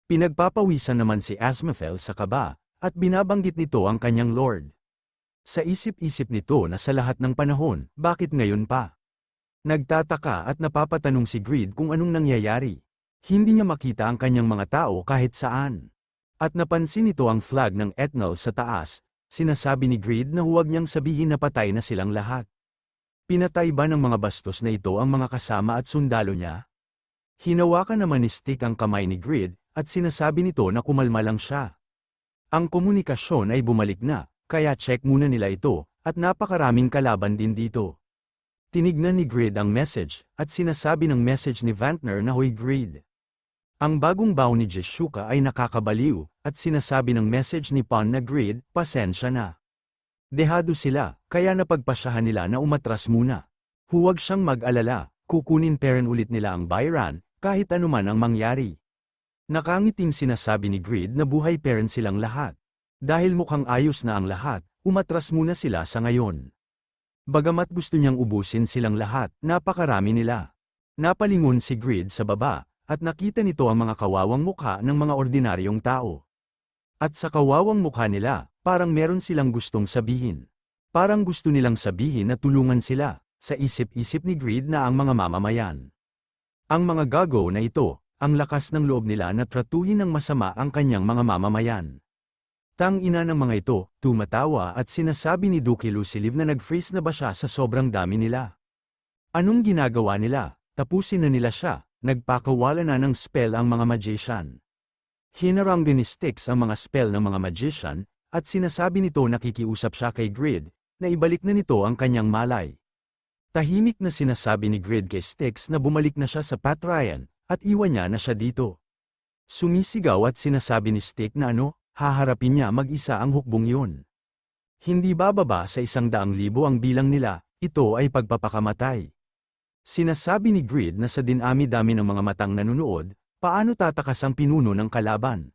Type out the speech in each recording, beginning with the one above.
Pinagpapawisan naman si Asmothel sa kaba, at binabanggit nito ang kanyang lord. Sa isip-isip nito na sa lahat ng panahon, bakit ngayon pa? Nagtataka at napapatanong si Greed kung anong nangyayari. Hindi niya makita ang kanyang mga tao kahit saan. At napansin nito ang flag ng Ethnal sa taas, sinasabi ni Greed na huwag niyang sabihin na patay na silang lahat. Pinatay ba ng mga bastos na ito ang mga kasama at sundalo niya? Hinawakan naman ni Stick ang kamay ni Greed, at sinasabi nito na kumalma lang siya. Ang komunikasyon ay bumalik na, kaya check muna nila ito, at napakaraming kalaban din dito. Tinignan ni Greed ang message, at sinasabi ng message ni Vantner na hoy Greed. Ang bagong bow ni Jeshuka ay nakakabaliw, at sinasabi ng message ni Pon na Greed, pasensya na. Dehado sila, kaya napagpasyahan nila na umatras muna. Huwag siyang mag-alala, kukunin peren ulit nila ang Byran, kahit anuman ang mangyari. Nakangiting sinasabi ni Greed na buhay peren silang lahat. Dahil mukhang ayos na ang lahat, umatras muna sila sa ngayon. Bagamat gusto niyang ubusin silang lahat, napakarami nila. Napalingon si Greed sa baba, at nakita nito ang mga kawawang mukha ng mga ordinaryong tao. At sa kawawang mukha nila, parang meron silang gustong sabihin. Parang gusto nilang sabihin na tulungan sila, sa isip-isip ni Greed na ang mga mamamayan. Ang mga gago na ito, ang lakas ng loob nila na tratuhin ng masama ang kanyang mga mamamayan. Tang-ina ng mga ito, tumatawa at sinasabi ni Duke Luciliv na nag-freeze na ba siya sa sobrang dami nila. Anong ginagawa nila? Tapusin na nila siya, nagpakawala na ng spell ang mga magician. Hinarang din ni Styx ang mga spell ng mga magician, at sinasabi nito nakikiusap siya kay Greed, na ibalik na nito ang kanyang malay. Tahimik na sinasabi ni Greed kay Styx na bumalik na siya sa Patrayan, at iwan niya na siya dito. Sumisigaw at sinasabi ni Styx na haharapin niya mag-isa ang hukbong yun. Hindi bababa sa 100,000 ang bilang nila, ito ay pagpapakamatay. Sinasabi ni Greed na sa dinami-dami ng mga matang nanunood, paano tatakas ang pinuno ng kalaban?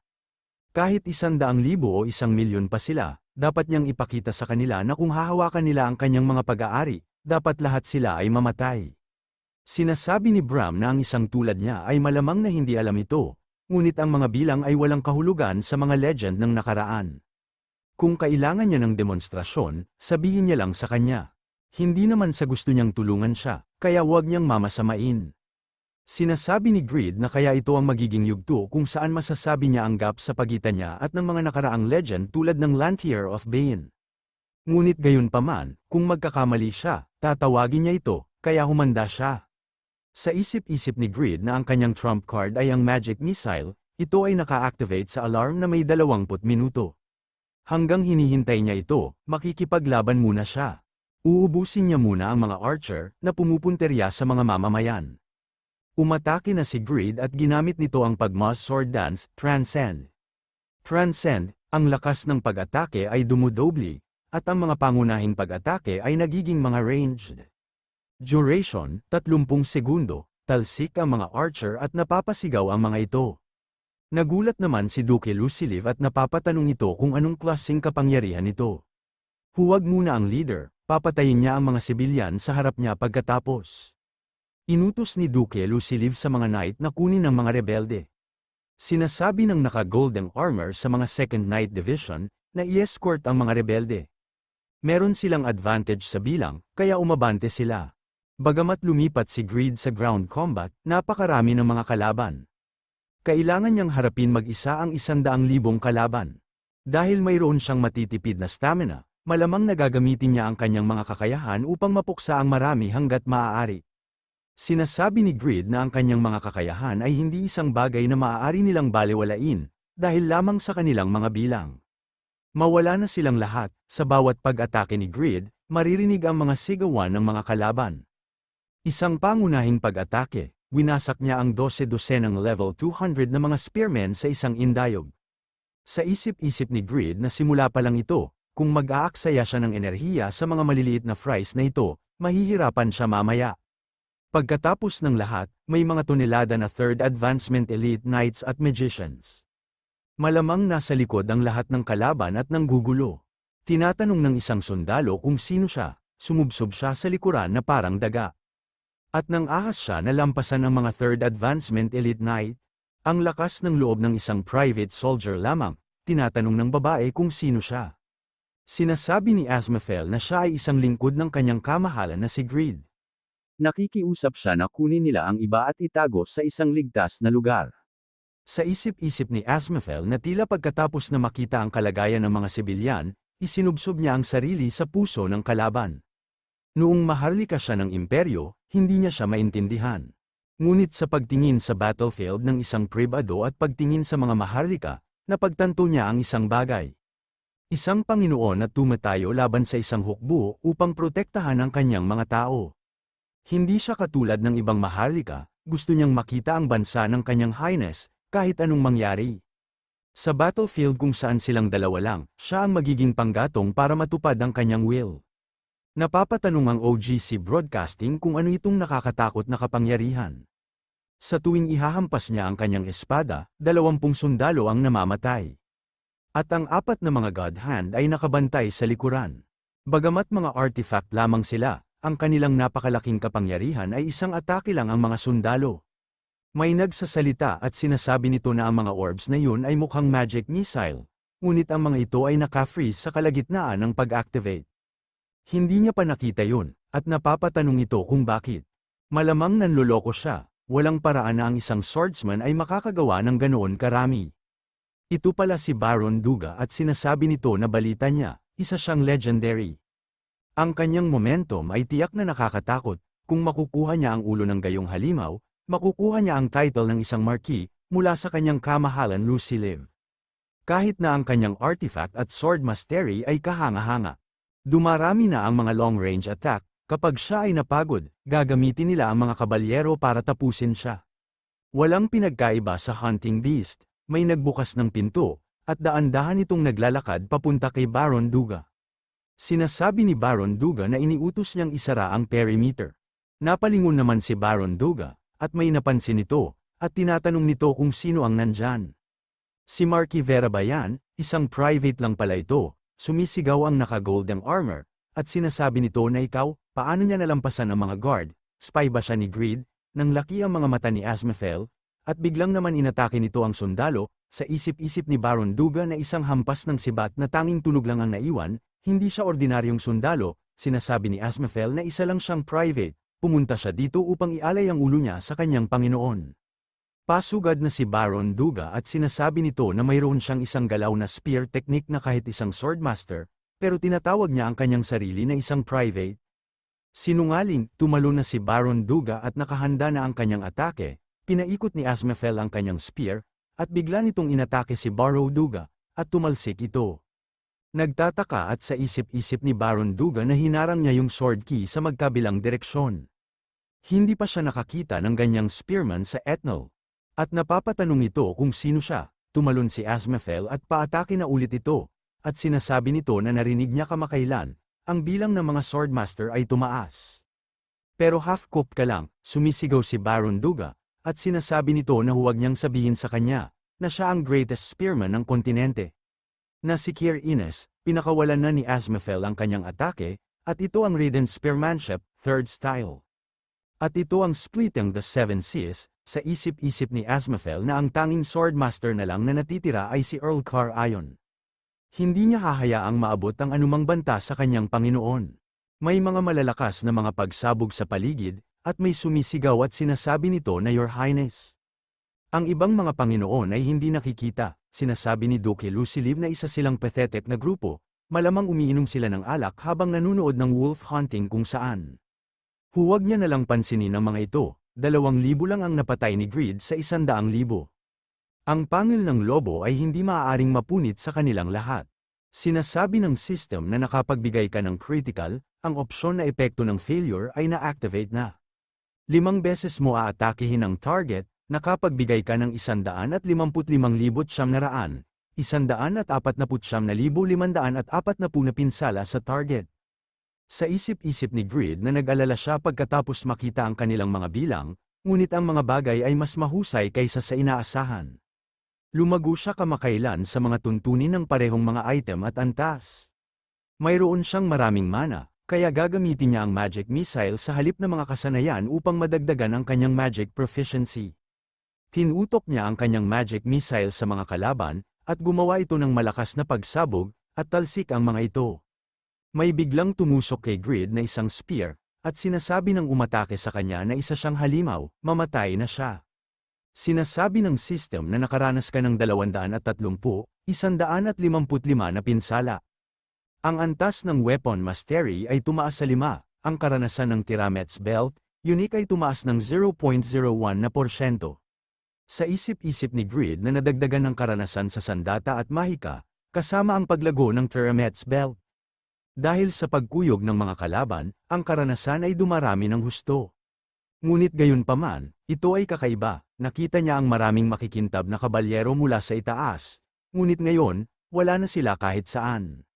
Kahit 100,000 o 1,000,000 pa sila, dapat niyang ipakita sa kanila na kung hahawakan nila ang kanyang mga pag-aari, dapat lahat sila ay mamatay. Sinasabi ni Bram na ang isang tulad niya ay malamang na hindi alam ito. Ngunit ang mga bilang ay walang kahulugan sa mga legend ng nakaraan. Kung kailangan niya ng demonstrasyon, sabihin niya lang sa kanya. Hindi naman sa gusto niyang tulungan siya, kaya huwag niyang mamasamain. Sinasabi ni Greed na kaya ito ang magiging yugto kung saan masasabi niya ang gap sa pagitan niya at ng mga nakaraang legend tulad ng Lantier of Bane. Ngunit gayon paman, kung magkakamali siya, tatawagin niya ito, kaya humanda siya. Sa isip-isip ni Greed na ang kanyang trump card ay ang magic missile, ito ay naka-activate sa alarm na may 20 minuto. Hanggang hinihintay niya ito, makikipaglaban muna siya. Uubusin niya muna ang mga archer na pumupunterya sa mga mamamayan. Umatake na si Greed at ginamit nito ang pag-mass sword dance, Transcend. Transcend, ang lakas ng pag-atake ay dumudobli, at ang mga pangunahing pag-atake ay nagiging mga ranged. Duration, 30 segundo, talsik ang mga archer at napapasigaw ang mga ito. Nagulat naman si Duke Luciliv at napapatanong ito kung anong klaseng kapangyarihan ito. Huwag muna ang leader, papatayin niya ang mga sibilyan sa harap niya pagkatapos. Inutos ni Duke Luciliv sa mga knight na kunin ang mga rebelde. Sinasabi ng naka-golden armor sa mga 2nd Knight Division na i-escort ang mga rebelde. Meron silang advantage sa bilang, kaya umabante sila. Bagamat lumipat si Greed sa ground combat, napakarami ng mga kalaban. Kailangan niyang harapin mag-isa ang 100,000 kalaban. Dahil mayroon siyang matitipid na stamina, malamang nagagamitin niya ang kanyang mga kakayahan upang mapuksa ang marami hanggat maaari. Sinasabi ni Greed na ang kanyang mga kakayahan ay hindi isang bagay na maaari nilang balewalain, dahil lamang sa kanilang mga bilang. Mawala na silang lahat, sa bawat pag-atake ni Greed, maririnig ang mga sigawan ng mga kalaban. Isang pangunahing pag-atake, winasak niya ang 12-dosenang level 200 na mga spearmen sa isang indayog. Sa isip-isip ni Greed na simula pa lang ito, kung mag-aaksaya siya ng enerhiya sa mga maliliit na fries na ito, mahihirapan siya mamaya. Pagkatapos ng lahat, may mga tonelada na 3rd Advancement Elite Knights at Magicians. Malamang nasa likod ang lahat ng kalaban at nanggugulo. Tinatanong ng isang sundalo kung sino siya, sumubsob siya sa likuran na parang daga. At nang ahas siya na lampasan ang mga 3rd Advancement Elite Knight, Ang lakas ng loob ng isang private soldier lamang, tinatanong ng babae kung sino siya. Sinasabi ni Asmafel na siya ay isang lingkod ng kanyang kamahalan na si Greed. Nakikiusap siya na kunin nila ang iba at itago sa isang ligtas na lugar. Sa isip-isip ni Asmafel na tila pagkatapos na makita ang kalagayan ng mga sibilyan, isinubsob niya ang sarili sa puso ng kalaban. Noong maharlika siya ng imperyo, hindi niya siya maintindihan. Ngunit sa pagtingin sa battlefield ng isang pribado at pagtingin sa mga maharlika, napagtanto niya ang isang bagay. Isang Panginoon na tumatayo laban sa isang hukbo upang protektahan ang kanyang mga tao. Hindi siya katulad ng ibang maharlika, gusto niyang makita ang bansa ng kanyang highness, kahit anong mangyari. Sa battlefield kung saan silang dalawa lang, siya ang magiging panggatong para matupad ang kanyang will. Napapatanong ang OGC Broadcasting kung ano itong nakakatakot na kapangyarihan. Sa tuwing ihahampas niya ang kanyang espada, 20 sundalo ang namamatay. At ang 4 na mga God Hand ay nakabantay sa likuran. Bagamat mga artifact lamang sila, ang kanilang napakalaking kapangyarihan ay isang atake lang ang mga sundalo. May nagsasalita at sinasabi nito na ang mga orbs na yun ay mukhang magic missile, ngunit ang mga ito ay naka-freeze sa kalagitnaan ng pag-activate. Hindi niya pa nakita yun, at napapatanong ito kung bakit. Malamang nanloloko siya, walang paraan na ang isang swordsman ay makakagawa ng ganoon karami. Ito pala si Baron Duga at sinasabi nito na balita niya, isa siyang legendary. Ang kanyang momentum ay tiyak na nakakatakot, kung makukuha niya ang ulo ng gayong halimaw, makukuha niya ang title ng isang marquis, mula sa kanyang kamahalan Lucy Liv. Kahit na ang kanyang artifact at sword mastery ay kahanga-hanga. Dumarami na ang mga long-range attack, kapag siya ay napagod, gagamitin nila ang mga kabalyero para tapusin siya. Walang pinagkaiba sa hunting beast. May nagbukas ng pinto, at daan-dahan itong naglalakad papunta kay Baron Duga. Sinasabi ni Baron Duga na iniutos niyang isara ang perimeter. Napalingon naman si Baron Duga, at may napansin ito, at tinatanong nito kung sino ang nandyan. Si Marky Vera ba yan? Isang private lang pala ito, sumisigaw ang naka-golden armor, at sinasabi nito na ikaw, paano niya nalampasan ang mga guard, spy ba siya ni Greed? Nang laki ang mga mata ni Asmafel, at biglang naman inatake nito ang sundalo, sa isip-isip ni Baron Duga na isang hampas ng sibat na tanging tunog lang ang naiwan, hindi siya ordinaryong sundalo, sinasabi ni Asmafel na isa lang siyang private, pumunta siya dito upang ialay ang ulo niya sa kanyang Panginoon. Pasugad na si Baron Duga at sinasabi nito na mayroon siyang isang galaw na spear technique na kahit isang swordmaster, pero tinatawag niya ang kanyang sarili na isang private. Sinungaling, tumalon na si Baron Duga at nakahanda na ang kanyang atake. Pinaikot ni Asmafel ang kanyang spear, at bigla nitong inatake si Baron Duga, at tumalsik ito. Nagtataka at sa isip-isip ni Baron Duga na hinarang niya yung sword key sa magkabilang direksyon. Hindi pa siya nakakita ng ganyang spearman sa Ethnal. At napapatanong ito kung sino siya, tumalon si Asmafel at paatake na ulit ito, at sinasabi nito na narinig niya kamakailan, ang bilang ng mga swordmaster ay tumaas. Pero half-cooked ka lang, sumisigaw si Baron Duga, at sinasabi nito na huwag niyang sabihin sa kanya, na siya ang greatest spearman ng kontinente. Na si Kier Ines, pinakawalan na ni Asmafel ang kanyang atake, at ito ang Raiden Spearmanship, 3rd style. At ito ang splitting the 7 seas, sa isip-isip ni Asmafel na ang tanging swordmaster na lang na natitira ay si Earl Car Ion. Hindi niya hahayaang maabot ang anumang banta sa kanyang Panginoon. May mga malalakas na mga pagsabog sa paligid, at may sumisigaw at sinasabi nito na Your Highness. Ang ibang mga Panginoon ay hindi nakikita, sinasabi ni Duke Lucy Liv na isa silang pathetic na grupo, malamang umiinom sila ng alak habang nanunood ng wolf hunting kung saan. Huwag niya nalang pansinin ang mga ito, 2,000 lang ang napatay ni Greed sa 100,000. Ang pangil ng lobo ay hindi maaaring mapunit sa kanilang lahat. Sinasabi ng system na nakapagbigay ka ng critical, ang opsyon na epekto ng failure ay na-activate na. 5 beses mo aatakihin ang target, nakapagbigay ka ng 155,900, 149,540 na pinsala sa target. Sa isip-isip ni Greed na nag-alala siya pagkatapos makita ang kanilang mga bilang, ngunit ang mga bagay ay mas mahusay kaysa sa inaasahan. Lumago siya kamakailan sa mga tuntunin ng parehong mga item at antas. Mayroon siyang maraming mana, kaya gagamitin niya ang magic missile sa halip na mga kasanayan upang madagdagan ang kanyang magic proficiency. Tinutok niya ang kanyang magic missile sa mga kalaban, at gumawa ito ng malakas na pagsabog, at talsik ang mga ito. May biglang tumusok kay Grid na isang spear, at sinasabi ng umatake sa kanya na isa siyang halimaw, mamatay na siya. Sinasabi ng system na nakaranas ka ng 230, 155 na pinsala. Ang antas ng weapon mastery ay tumaas sa 5, ang karanasan ng Tiramets Belt, unique ay tumaas ng 0.01%. Sa isip-isip ni Grid na nadagdagan ng karanasan sa Sandata at Mahika, kasama ang paglago ng Tiramets Belt. Dahil sa pagkuyog ng mga kalaban, ang karanasan ay dumarami ng husto. Ngunit gayunpaman, ito ay kakaiba, nakita niya ang maraming makikintab na kabalyero mula sa itaas. Ngunit ngayon, wala na sila kahit saan.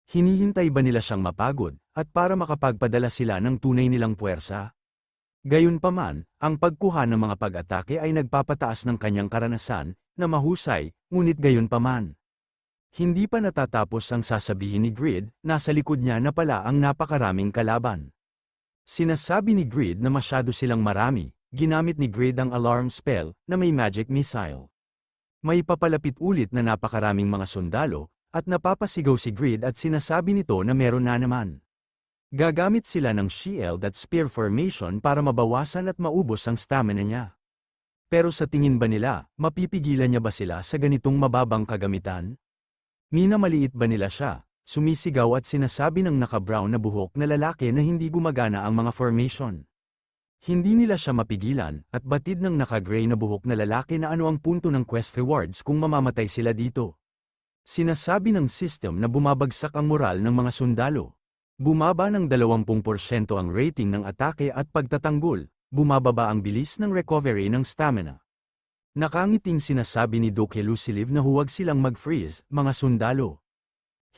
Hinihintay ba nila siyang mapagod, at para makapagpadala sila ng tunay nilang puwersa? Gayunpaman, ang pagkuha ng mga pag-atake ay nagpapataas ng kanyang karanasan, na mahusay, ngunit gayunpaman. Hindi pa natatapos ang sasabihin ni Grid, nasa likod niya na pala ang napakaraming kalaban. Sinasabi ni Grid na masyado silang marami, ginamit ni Grid ang alarm spell, na may magic missile. May papalapit ulit na napakaraming mga sundalo, at napapasigaw si Grid at sinasabi nito na meron na naman. Gagamit sila ng shield at spear formation para mabawasan at maubos ang stamina niya. Pero sa tingin ba nila, mapipigilan niya ba sila sa ganitong mababang kagamitan? Minamaliit ba nila siya? Sumisigaw at sinasabi ng naka-brown na buhok na lalaki na hindi gumagana ang mga formation. Hindi nila siya mapigilan, at batid ng naka-gray na buhok na lalaki na ano ang punto ng quest rewards kung mamamatay sila dito. Sinasabi ng system na bumabagsak ang moral ng mga sundalo. Bumaba ng 20% ang rating ng atake at pagtatanggol, bumababa ang bilis ng recovery ng stamina. Nakangiting sinasabi ni Duke Luciliv na huwag silang mag-freeze, mga sundalo.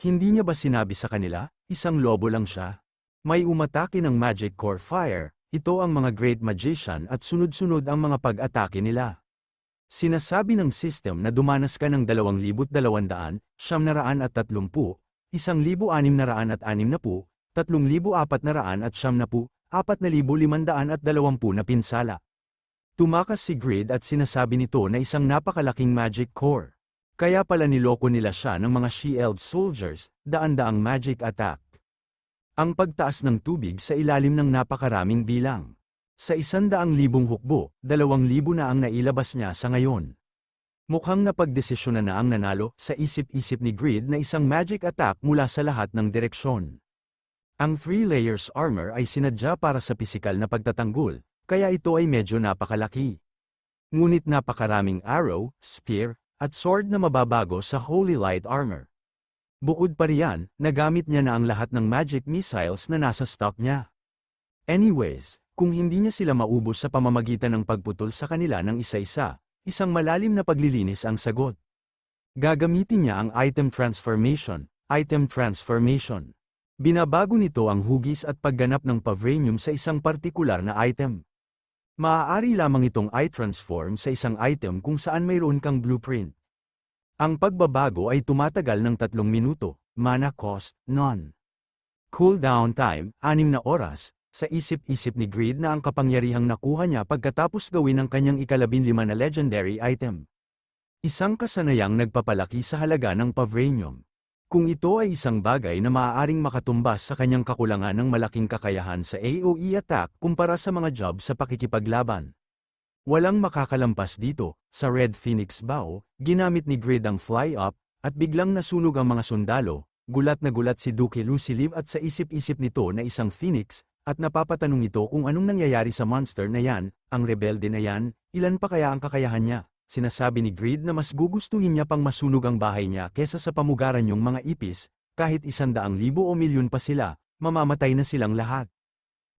Hindi niya ba sinabi sa kanila, isang lobo lang siya? May umatake ng Magic Core Fire, ito ang mga Great Magician at sunod-sunod ang mga pag-atake nila. Sinasabi ng system na dumanas ka ng 2,200, 930, 1,660, 3,420, 4,520 na pinsala. Tumakas si Grid at sinasabi nito na isang napakalaking magic core. Kaya pala niloko nila siya ng mga shield soldiers, daan-daang magic attack. Ang pagtaas ng tubig sa ilalim ng napakaraming bilang. Sa 100,000 hukbo, 2,000 na ang nailabas niya sa ngayon. Mukhang napagdesisyonan na ang nanalo sa isip-isip ni Grid na isang magic attack mula sa lahat ng direksyon. Ang 3 layers armor ay sinadya para sa pisikal na pagtatanggol, kaya ito ay medyo napakalaki. Ngunit napakaraming arrow, spear, at sword na mababago sa Holy Light armor. Bukod pa riyan, nagamit niya na ang lahat ng magic missiles na nasa stock niya. Anyways, kung hindi niya sila maubos sa pamamagitan ng pagputol sa kanila ng isa-isa, isang malalim na paglilinis ang sagot. Gagamitin niya ang item transformation. Binabago nito ang hugis at pagganap ng Pavranium sa isang partikular na item. Maaari lamang itong i-transform sa isang item kung saan mayroon kang blueprint. Ang pagbabago ay tumatagal ng 3 minuto, mana cost, none. Cooldown time, 6 na oras, sa isip-isip ni Grid na ang kapangyarihang nakuha niya pagkatapos gawin ang kanyang ika-15 na legendary item. Isang kasanayang nagpapalaki sa halaga ng Pavranium. Kung ito ay isang bagay na maaaring makatumbas sa kanyang kakulangan ng malaking kakayahan sa AoE attack kumpara sa mga job sa pakikipaglaban. Walang makakalampas dito, sa Red Phoenix Bow, ginamit ni Grid ang fly up, at biglang nasunog ang mga sundalo, gulat na gulat si Duke Luciliv at sa isip-isip nito na isang phoenix, at napapatanong ito kung anong nangyayari sa monster na yan, ang rebelde na yan, ilan pa kaya ang kakayahan niya. Sinasabi ni Grid na mas gugustuhin niya pang masunog ang bahay niya kesa sa pamugaran yung mga ipis, kahit 100,000 o milyon pa sila, mamamatay na silang lahat.